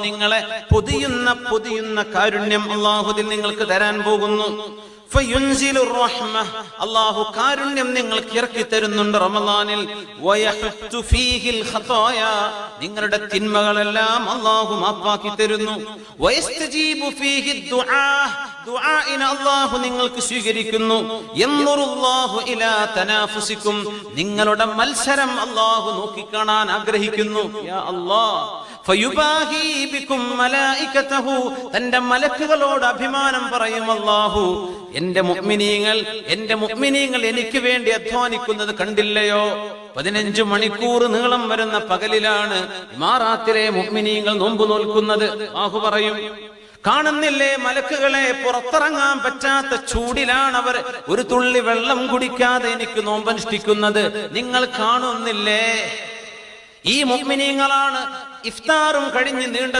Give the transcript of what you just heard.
നിങ്ങളെ പൊതിയുന്ന കാരുണ്യം അല്ലാഹു നിങ്ങൾക്ക് തരാൻ പോകുന്നു. അല്ലാഹു കാരുണ്യം നിങ്ങൾക്ക് ഇറക്കി തരുന്നുണ്ട് റമളാനിൽ. നിങ്ങളുടെ തിന്മകളെല്ലാം അല്ലാഹു മാപ്പാക്കി തരുന്നു. അല്ലാഹു നിങ്ങൾക്ക് സ്വീകരിക്കുന്നു. നിങ്ങളുടെ മത്സരം അല്ലാഹു നോക്കിക്കാണാൻ ആഗ്രഹിക്കുന്നു. യാ അല്ലാഹ് തന്റെ മലക്കുകളോട് അഭിമാനം പറയും അല്ലാഹു, എന്റെ മുഅ്മിനീങ്ങൾ എനിക്ക് വേണ്ടി അധ്വാനിക്കുന്നത് കണ്ടില്ലയോ? 15 മണിക്കൂർ നീളം വരുന്ന പകലിലാണ് ഇമാറാത്തിലെ മുഅ്മിനീങ്ങൾ നോമ്പ് നോൽക്കുന്നത്. അല്ലാഹു പറയും, കാണുന്നില്ലേ മലക്കുകളെ? പുറത്തിറങ്ങാൻ പറ്റാത്ത ചൂടിലാണ് അവർ ഒരു തുള്ളി വെള്ളം കുടിക്കാതെ എനിക്ക് നോമ്പനുഷ്ഠിക്കുന്നത്. നിങ്ങൾ കാണുന്നില്ലേ? ഈ മുഅ്മിനീങ്ങളാണ് ഇഫ്താറും കഴിഞ്ഞ് നീണ്ട